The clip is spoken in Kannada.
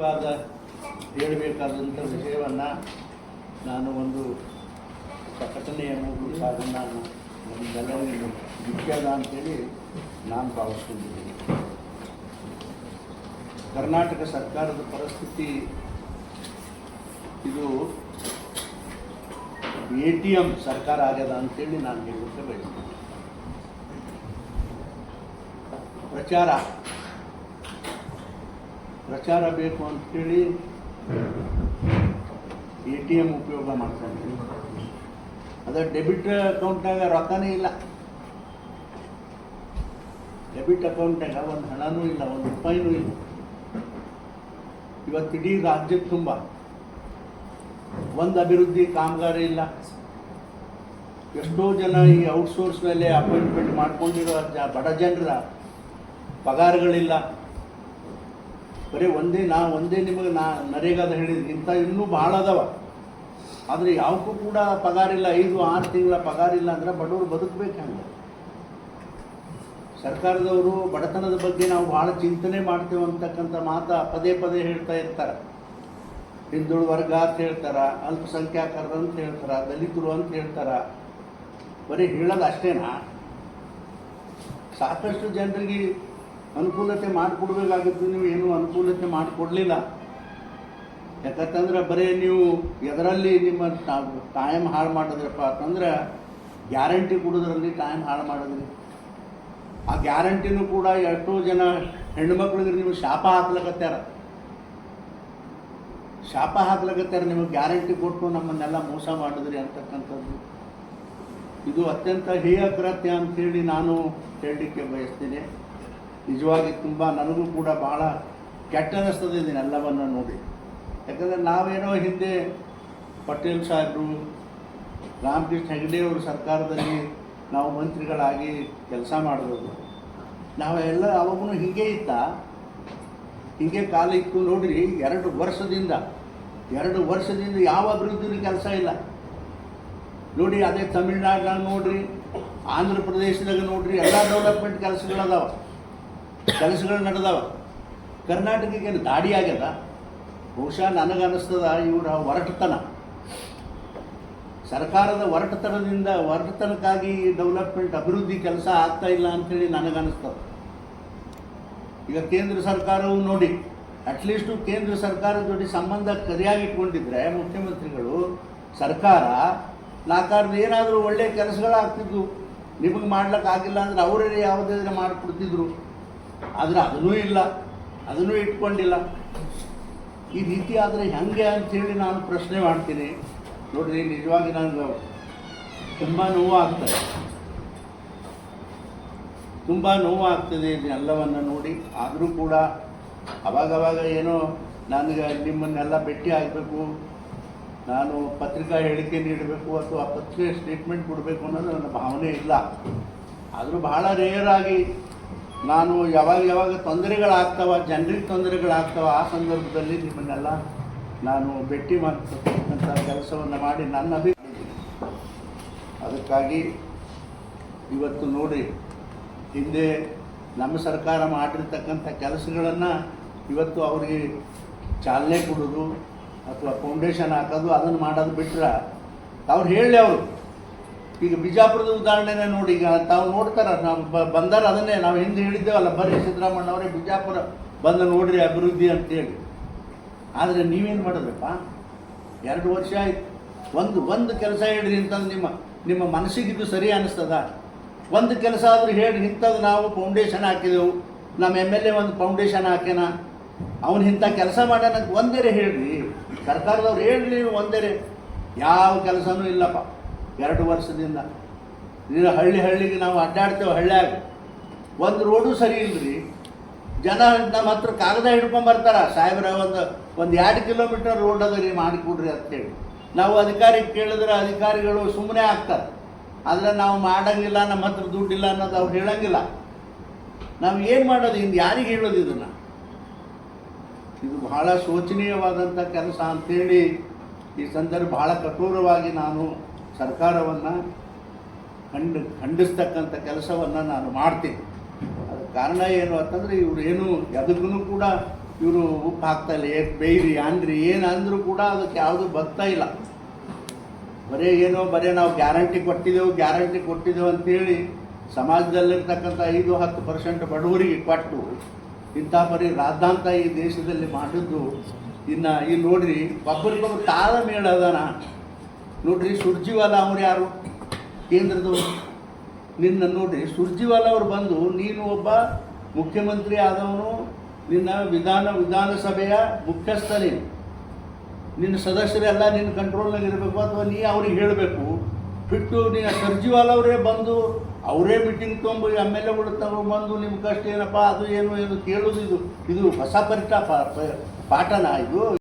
ಮುಖ್ಯವಾದ ಹೇಳಬೇಕಾದಂಥ ವಿಷಯವನ್ನು ನಾನು ಒಂದು ಪ್ರಕಟಣೆಯ ಮೂಲಕ ಅದನ್ನು ನಮ್ಮೆಲ್ಲರಿಗೂ ಮುಖ್ಯದ ಅಂತೇಳಿ ನಾನು ಭಾವಿಸ್ಕೊಂಡಿದ್ದೀನಿ. ಕರ್ನಾಟಕ ಸರ್ಕಾರದ ಪರಿಸ್ಥಿತಿ ಇದು ATM ಸರ್ಕಾರ ಆಗ್ಯದ ಅಂತೇಳಿ ನಾನು ಹೇಳಲಿಕ್ಕೆ ಬಯಸ್ತೀನಿ. ಪ್ರಚಾರ ಬೇಕು ಅಂತೇಳಿ ATM ಉಪಯೋಗ ಮಾಡ್ತಾನೆ. ಅದ ಡೆಬಿಟ್ ಅಕೌಂಟಾಗ ರೊಕ್ಕನೇ ಇಲ್ಲ, ಡೆಬಿಟ್ ಅಕೌಂಟಾಗ ಒಂದು ಹಣನೂ ಇಲ್ಲ, ಒಂದು ರೂಪಾಯಿನೂ ಇಲ್ಲ. ಇವತ್ತು ಇಡೀ ರಾಜ್ಯಕ್ಕೆ ತುಂಬ ಒಂದು ಅಭಿವೃದ್ಧಿ ಕಾಮಗಾರ ಇಲ್ಲ. ಎಷ್ಟೋ ಜನ ಈ ಔಟ್ಸೋರ್ಸ್ ಮೇಲೆ ಅಪಾಯಿಂಟ್ಮೆಂಟ್ ಮಾಡ್ಕೊಂಡಿರೋ ಬಡ ಜನರ ಪಗಾರಗಳಿಲ್ಲ. ಬರೀ ಒಂದೇ ನಿಮಗೆ ನರೇಗಾದ ಹೇಳಿದ್ರಿ, ಇಂಥ ಇನ್ನೂ ಭಾಳ ಅದಾವ. ಆದರೆ ಯಾವಕ್ಕೂ ಕೂಡ ಪಗಾರಿಲ್ಲ, 5-6 ತಿಂಗಳ ಪಗಾರಿಲ್ಲ ಅಂದ್ರೆ ಬಡವರು ಬದುಕಬೇಕು. ಹಂಗೆ ಸರ್ಕಾರದವರು ಬಡತನದ ಬಗ್ಗೆ ನಾವು ಭಾಳ ಚಿಂತನೆ ಮಾಡ್ತೇವೆ ಅಂತಕ್ಕಂಥ ಮಾತು ಪದೇ ಪದೇ ಹೇಳ್ತಾ ಇರ್ತಾರೆ. ಹಿಂದುಳಿದ ವರ್ಗ ಅಂತ ಹೇಳ್ತಾರೆ, ಅಲ್ಪಸಂಖ್ಯಾತರು ಅಂತ ಹೇಳ್ತಾರೆ, ದಲಿತರು ಅಂತ ಹೇಳ್ತಾರೆ. ಬರೀ ಹೇಳೋದು ಅಷ್ಟೇನಾ? ಸಾಕಷ್ಟು ಜನರಿಗೆ ಅನುಕೂಲತೆ ಮಾಡಿಕೊಡ್ಬೇಕಾಗುತ್ತೆ. ನೀವು ಏನೂ ಅನುಕೂಲತೆ ಮಾಡಿಕೊಡ್ಲಿಲ್ಲ. ಯಾಕಂತಂದ್ರೆ ಬರೀ ನೀವು ಎದರಲ್ಲಿ ನಿಮ್ಮ ಟೈಮ್ ಹಾಳು ಮಾಡಿದ್ರಪ್ಪ ಅಂತಂದ್ರೆ ಗ್ಯಾರಂಟಿ ಕೊಡೋದ್ರಲ್ಲಿ ಟೈಮ್ ಹಾಳು ಮಾಡಿದ್ರಿ. ಆ ಗ್ಯಾರಂಟಿನೂ ಕೂಡ ಎಷ್ಟೋ ಜನ ಹೆಣ್ಣುಮಕ್ಳಿಗೆ ನೀವು ಶಾಪ ಹಾಕ್ಲಕತ್ಯಾರ. ನಿಮಗೆ ಗ್ಯಾರಂಟಿ ಕೊಟ್ಟು ನಮ್ಮನ್ನೆಲ್ಲ ಮೋಸ ಮಾಡಿದ್ರಿ ಅಂತಕ್ಕಂಥದ್ದು ಇದು ಅತ್ಯಂತ ಹೇಯ ಕೃತ್ಯ ಅಂತೇಳಿ ನಾನು ಹೇಳಲಿಕ್ಕೆ ಬಯಸ್ತೀನಿ. ನಿಜವಾಗಿ ತುಂಬ ನನಗೂ ಕೂಡ ಭಾಳ ಕೆಟ್ಟ ಅನ್ನಿಸ್ತದೆ ಇದನ್ನೆಲ್ಲವನ್ನು ನೋಡಿ. ಯಾಕಂದರೆ ನಾವೇನೋ ಹಿಂದೆ ಪಟೇಲ್ ಸಾಹೇಬರು, ರಾಮಕೃಷ್ಣ ಹೆಗಡೆಯವರು ಸರ್ಕಾರದಲ್ಲಿ ನಾವು ಮಂತ್ರಿಗಳಾಗಿ ಕೆಲಸ ಮಾಡಿದ್ರು. ನಾವೆಲ್ಲ ಅವಾಗೂ ಹೀಗೆ ಕಾಲ ಇತ್ತು ನೋಡ್ರಿ. 2 ವರ್ಷದಿಂದ ಯಾವ ಅಭಿವೃದ್ಧಿ ಕೆಲಸ ಇಲ್ಲ ನೋಡಿ. ಅದೇ ತಮಿಳ್ನಾಡಿನಾಗ ನೋಡ್ರಿ, ಆಂಧ್ರ ಪ್ರದೇಶದಾಗ ನೋಡ್ರಿ, ಎಲ್ಲ ಡೆವಲಪ್ಮೆಂಟ್ ಕೆಲಸಗಳು ನಡೆದಾವ. ಕರ್ನಾಟಕಕ್ಕೆ ದಾಡಿ ಆಗ್ಯದ. ಬಹುಶಃ ನನಗನ್ನಿಸ್ತದ ಇವರ ಹೊರಟತನ, ಸರ್ಕಾರದ ಹೊರಟತನಕ್ಕಾಗಿ ಡೆವಲಪ್ಮೆಂಟ್ ಅಭಿವೃದ್ಧಿ ಕೆಲಸ ಆಗ್ತಾ ಇಲ್ಲ ಅಂಥೇಳಿ ನನಗನ್ನಿಸ್ತದೆ. ಈಗ ಕೇಂದ್ರ ಸರ್ಕಾರವು ನೋಡಿ, ಅಟ್ಲೀಸ್ಟು ಕೇಂದ್ರ ಸರ್ಕಾರದ ಜೊತೆ ಸಂಬಂಧ ಸರಿಯಾಗಿ ಇಟ್ಕೊಂಡಿದ್ರೆ ಮುಖ್ಯಮಂತ್ರಿಗಳು, ಸರ್ಕಾರ 4 ಏನಾದರೂ ಒಳ್ಳೆಯ ಕೆಲಸಗಳಾಗ್ತಿದ್ವು. ನಿಮಗೆ ಮಾಡ್ಲಿಕ್ಕಾಗಿಲ್ಲ ಅಂದರೆ ಅವರೇ ಯಾವುದಾದ್ರೆ ಮಾಡಿಕೊಡ್ತಿದ್ರು. ಆದರೆ ಅದನ್ನೂ ಇಲ್ಲ, ಅದನ್ನೂ ಇಟ್ಕೊಂಡಿಲ್ಲ. ಈ ರೀತಿ ಆದರೆ ಹೆಂಗೆ ಅಂಥೇಳಿ ನಾನು ಪ್ರಶ್ನೆ ಮಾಡ್ತೀನಿ. ನೋಡಿರಿ, ನಿಜವಾಗಿ ನನಗೆ ತುಂಬ ನೋವಾಗ್ತದೆ ಇದನ್ನೆಲ್ಲವನ್ನು ನೋಡಿ. ಆದರೂ ಕೂಡ ಅವಾಗವಾಗ ಏನೋ ನನಗೆ ನಿಮ್ಮನ್ನೆಲ್ಲ ಭೇಟಿ ಆಗಬೇಕು, ನಾನು ಪತ್ರಿಕಾ ಹೇಳಿಕೆ ನೀಡಬೇಕು ಅಥವಾ ಪತ್ರಿಕೆ ಸ್ಟೇಟ್ಮೆಂಟ್ ಕೊಡಬೇಕು ಅನ್ನೋದು ನನ್ನ ಭಾವನೆ ಇಲ್ಲ. ಆದರೂ ಬಹಳ ರೇರಾಗಿ ನಾನು ಯಾವಾಗ ತೊಂದರೆಗಳಾಗ್ತಾವ, ಜನರಿಗೆ ತೊಂದರೆಗಳಾಗ್ತಾವ, ಆ ಸಂದರ್ಭದಲ್ಲಿ ನಿಮ್ಮನ್ನೆಲ್ಲ ನಾನು ಭೇಟಿ ಮಾಡ್ತಕ್ಕಂಥ ಕೆಲಸವನ್ನು ಮಾಡಿ ನನ್ನ ಅದಕ್ಕಾಗಿ ಇವತ್ತು ನೋಡಿ, ಹಿಂದೆ ನಮ್ಮ ಸರ್ಕಾರ ಮಾಡಿರ್ತಕ್ಕಂಥ ಕೆಲಸಗಳನ್ನು ಇವತ್ತು ಅವರಿಗೆ ಚಾಲನೆ ಕೊಡೋದು ಅಥವಾ ಫೌಂಡೇಶನ್ ಹಾಕೋದು ಅದನ್ನು ಮಾಡೋದು ಬಿಟ್ಟರೆ ಅವ್ರು ಹೇಳಿ ಅವರು ಈಗ ಬಿಜಾಪುರದ ಉದಾಹರಣೆನೇ ನೋಡಿ. ಈಗ ತಾವು ನೋಡ್ತಾರೆ, ನಾವು ಬಂದಾರ ಅದನ್ನೇ ನಾವು ಹಿಂದೆ ಹೇಳಿದ್ದೇವಲ್ಲ, ಬರ್ರಿ ಸಿದ್ದರಾಮಣ್ಣವರೇ ಬಿಜಾಪುರ ಬಂದು ನೋಡ್ರಿ ಅಭಿವೃದ್ಧಿ ಅಂತೇಳಿ. ಆದರೆ ನೀವೇನು ಮಾಡಿದ್ರಪ್ಪ? 2 ವರ್ಷ ಆಯ್ತು. ಒಂದು ಕೆಲಸ ಹೇಳ್ರಿ ಅಂತಂದು ನಿಮ್ಮ ಮನಸ್ಸಿಗಿದ್ದು ಸರಿ ಅನ್ನಿಸ್ತದ? ಒಂದು ಕೆಲಸ ಆದರೂ ಹೇಳ್ರಿ, ಇಂಥದ್ದು ನಾವು ಫೌಂಡೇಶನ್ ಹಾಕಿದೆವು, ನಮ್ಮ MLA ಒಂದು ಫೌಂಡೇಶನ್ ಹಾಕ್ಯಾನ, ಅವನು ಇಂಥ ಕೆಲಸ ಮಾಡ್ಯಾನ ಅಂತ ಒಂದೇರೆ ಹೇಳ್ರಿ. ಸರ್ಕಾರದವ್ರು ಹೇಳ್ರಿ, ಒಂದೇರೆ ಯಾವ ಕೆಲಸನೂ ಇಲ್ಲಪ್ಪ 2 ವರ್ಷದಿಂದ. ನೀನು ಹಳ್ಳಿಗೆ ನಾವು ಅಡ್ಡಾಡ್ತೇವೆ, ಹಳ್ಳಿಯಾಗ ಒಂದು ರೋಡು ಸರಿ ಇಲ್ಲರಿ. ಜನ ನಮ್ಮ ಹತ್ರ ಕಾಗದ ಹಿಡ್ಕೊಂಬರ್ತಾರ, ಸಾಹೇಬ್ರ ಒಂದು 2 ಕಿಲೋಮೀಟರ್ ರೋಡ್ ಅದ ರೀ ಮಾಡಿಕೊಡ್ರಿ ಅಂತೇಳಿ. ನಾವು ಅಧಿಕಾರಿಗೆ ಕೇಳಿದ್ರೆ ಅಧಿಕಾರಿಗಳು ಸುಮ್ಮನೆ ಆಗ್ತಾರೆ. ಆದರೆ ನಾವು ಮಾಡೋಂಗಿಲ್ಲ, ನಮ್ಮ ಹತ್ರ ದುಡ್ಡಿಲ್ಲ ಅನ್ನೋದು ಅವ್ರು ಹೇಳೋಂಗಿಲ್ಲ. ನಾವು ಏನು ಮಾಡೋದು? ಇನ್ನು ಯಾರಿಗೆ ಹೇಳೋದು ಇದನ್ನು? ಇದು ಬಹಳ ಶೋಚನೀಯವಾದಂಥ ಕೆಲಸ ಅಂಥೇಳಿ ಈ ಸಂದರ್ಭ ಬಹಳ ಕಠೋರವಾಗಿ ನಾನು ಸರ್ಕಾರವನ್ನು ಖಂಡಿಸ್ತಕ್ಕಂಥ ಕೆಲಸವನ್ನು ನಾನು ಮಾಡ್ತೀನಿ. ಅದಕ್ಕೆ ಕಾರಣ ಏನು ಅಂತಂದರೆ, ಇವರು ಏನು ಎದಕ್ಕೂ ಕೂಡ ಇವರು ಉಪ್ಪು ಹಾಕ್ತಾ ಇಲ್ಲ, ಬೇಯ್ರಿ ಅನ್ರಿ ಏನು ಅಂದರೂ ಕೂಡ ಅದಕ್ಕೆ ಯಾವುದು ಬರ್ತಾ ಇಲ್ಲ. ಬರೀ ನಾವು ಗ್ಯಾರಂಟಿ ಕೊಟ್ಟಿದ್ದೆವು ಅಂತೇಳಿ ಸಮಾಜದಲ್ಲಿರ್ತಕ್ಕಂಥ 5-10% ಬಡವರಿಗೆ ಕೊಟ್ಟು ಇಂಥ ರಾದ್ದಾಂತ ಈ ದೇಶದಲ್ಲಿ ಮಾಡಿದ್ದು. ಇನ್ನು ಈ ನೋಡ್ರಿ, ಒಬ್ಬರಿಗೊಬ್ಬರು ತಾಳಮೇಳ ಅದಾನ ನೋಡ್ರಿ. ಸುರ್ಜಿವಾಲ ಅವ್ರು ಯಾರು? ಕೇಂದ್ರದವರು. ನಿನ್ನ ನೋಡ್ರಿ, ಸುರ್ಜಿವಾಲ ಅವ್ರು ಬಂದು ನೀನು ಒಬ್ಬ ಮುಖ್ಯಮಂತ್ರಿ ಆದವನು, ನಿನ್ನ ವಿಧಾನಸಭೆಯ ಮುಖ್ಯಸ್ಥ, ನಿನ್ನ ಸದಸ್ಯರೆಲ್ಲ ನಿನ್ನ ಕಂಟ್ರೋಲ್ನಾಗ ಇರಬೇಕು, ಅಥವಾ ನೀ ಅವ್ರಿಗೆ ಹೇಳಬೇಕು. ಬಿಟ್ಟು ನೀನು ಸುರ್ಜಿವಾಲ ಅವರೇ ಬಂದು ಅವರೇ ಮೀಟಿಂಗ್ ತೊಗೊಂಡು MLAಗಳು ಬಂದು ನಿಮ್ಮ ಕಷ್ಟ ಏನಪ್ಪ ಅದು ಏನು ಕೇಳೋದು, ಇದು ಹೊಸ ಪಾಠನ ಇದು.